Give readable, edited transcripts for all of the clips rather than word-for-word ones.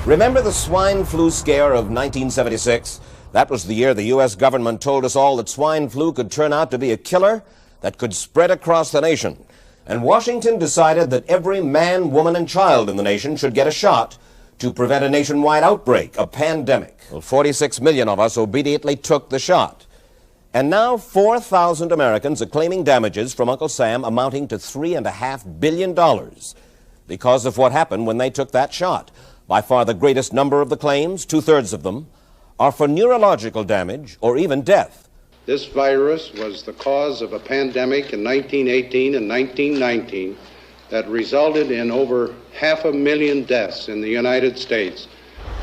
Remember the swine flu scare of 1976? That was the year the U.S. government told us all that swine flu could turn out to be a killer that could spread across the nation. And Washington decided that every man, woman, and child in the nation should get a shot to prevent a nationwide outbreak, a pandemic. Well, 46 million of us obediently took the shot. And now 4,000 Americans are claiming damages from Uncle Sam amounting to $3.5 billion because of what happened when they took that shot. By far the greatest number of the claims, 2/3 of them, are for neurological damage or even death. This virus was the cause of a pandemic in 1918 and 1919 that resulted in over 500,000 deaths in the United States,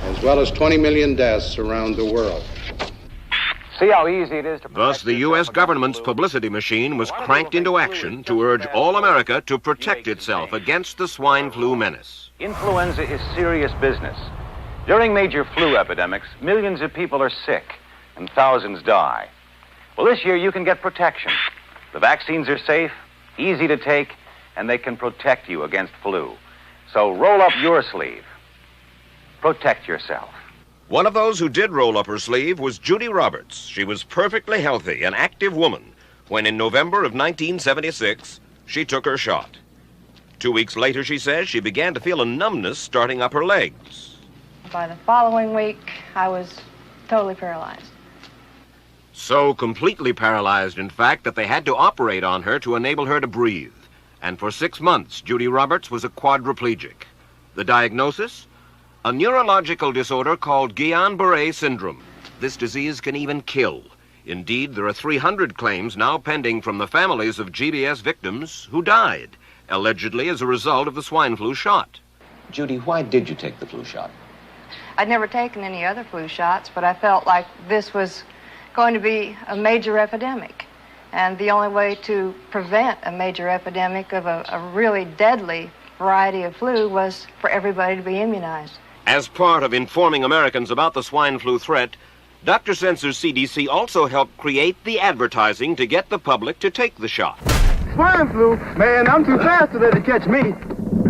as well as 20 million deaths around the world. See how easy it is to... Thus, the U.S. government's publicity machine was cranked into action to urge all America to protect itself against the swine flu menace. Influenza is serious business. During major flu epidemics, millions of people are sick and thousands die. Well, this year you can get protection. The vaccines are safe, easy to take, and they can protect you against flu. So roll up your sleeve. Protect yourself. One of those who did roll up her sleeve was Judy Roberts. She was perfectly healthy, an active woman, when in November of 1976, she took her shot. 2 weeks later, she says, she began to feel a numbness starting up her legs. By the following week, I was totally paralyzed. So completely paralyzed, in fact, that they had to operate on her to enable her to breathe. And for 6 months, Judy Roberts was a quadriplegic. The diagnosis? A neurological disorder called Guillain-Barré syndrome. This disease can even kill. Indeed, there are 300 claims now pending from the families of GBS victims who died, allegedly as a result of the swine flu shot. Judy, why did you take the flu shot? I'd never taken any other flu shots, but I felt like this was going to be a major epidemic. And the only way to prevent a major epidemic of a really deadly variety of flu was for everybody to be immunized. As part of informing Americans about the swine flu threat, Dr. Sensor's CDC also helped create the advertising to get the public to take the shot. Swine flu? Man, I'm too fast to let it catch me.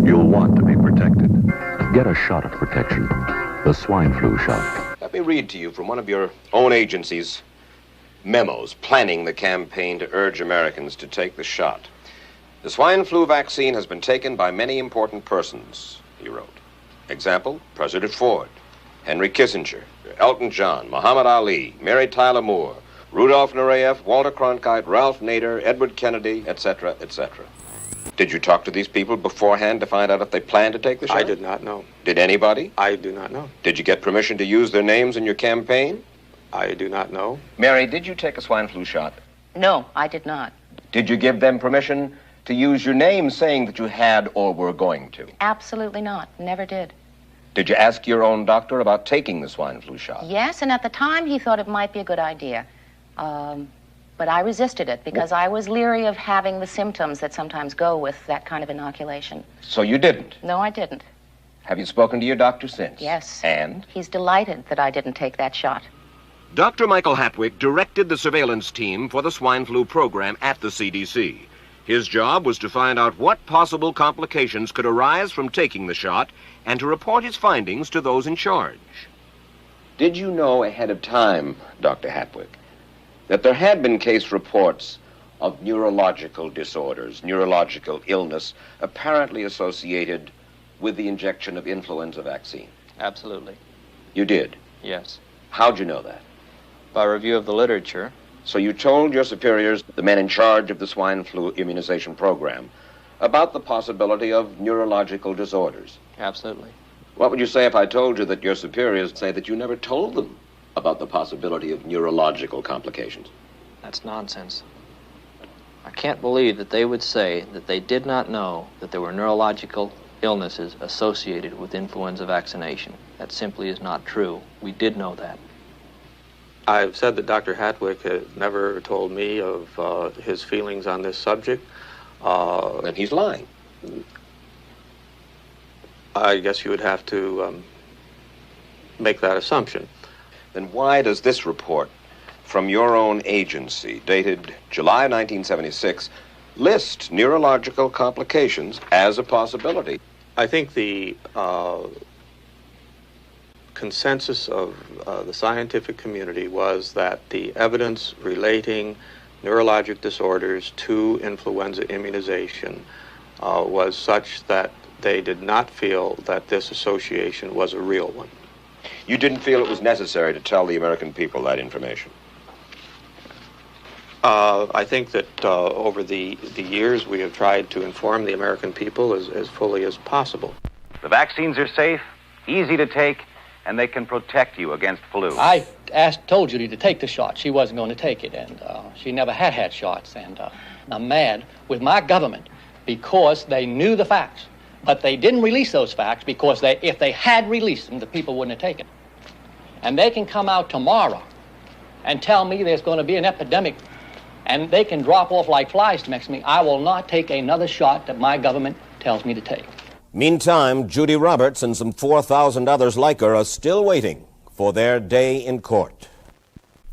You'll want to be protected. Get a shot of protection. The swine flu shot. Let me read to you from one of your own agency's memos planning the campaign to urge Americans to take the shot. The swine flu vaccine has been taken by many important persons, he wrote. Example, President Ford, Henry Kissinger, Elton John, Muhammad Ali, Mary Tyler Moore, Rudolph Nureyev, Walter Cronkite, Ralph Nader, Edward Kennedy, etc., etc. Did you talk to these people beforehand to find out if they planned to take the shot? I did not know. Did anybody? I do not know. Did you get permission to use their names in your campaign? I do not know. Mary, did you take a swine flu shot? No, I did not. Did you give them permission to use your name saying that you had or were going to? Absolutely not. Never did. Did you ask your own doctor about taking the swine flu shot? Yes, and at the time he thought it might be a good idea. But I resisted it because I was leery of having the symptoms that sometimes go with that kind of inoculation. So you didn't? No, I didn't. Have you spoken to your doctor since? Yes. And? He's delighted that I didn't take that shot. Dr. Michael Hatwick directed the surveillance team for the swine flu program at the CDC. His job was to find out what possible complications could arise from taking the shot and to report his findings to those in charge. Did you know ahead of time, Dr. Hatwick, that there had been case reports of neurological disorders, neurological illness, apparently associated with the injection of influenza vaccine? Absolutely. You did? Yes. How'd you know that? By review of the literature. So you told your superiors, the men in charge of the swine flu immunization program, about the possibility of neurological disorders? Absolutely. What would you say if I told you that your superiors say that you never told them about the possibility of neurological complications? That's nonsense. I can't believe that they would say that they did not know that there were neurological illnesses associated with influenza vaccination. That simply is not true. We did know that. I've said that Dr. Hatwick has never told me of his feelings on this subject. Then he's lying. I guess you would have to make that assumption. Then why does this report from your own agency, dated July 1976, list neurological complications as a possibility? I think the consensus of the scientific community was that the evidence relating neurologic disorders to influenza immunization was such that they did not feel that this association was a real one. You didn't feel it was necessary to tell the American people that information? I think that over the years we have tried to inform the American people as fully as possible. The vaccines are safe, easy to take, and they can protect you against flu. I told Judy to take the shot. She wasn't going to take it, and she never had shots. And I'm mad with my government because they knew the facts. But they didn't release those facts because if they had released them, the people wouldn't have taken it. And they can come out tomorrow and tell me there's going to be an epidemic and they can drop off like flies next to me. I will not take another shot that my government tells me to take. Meantime, Judy Roberts and some 4,000 others like her are still waiting for their day in court.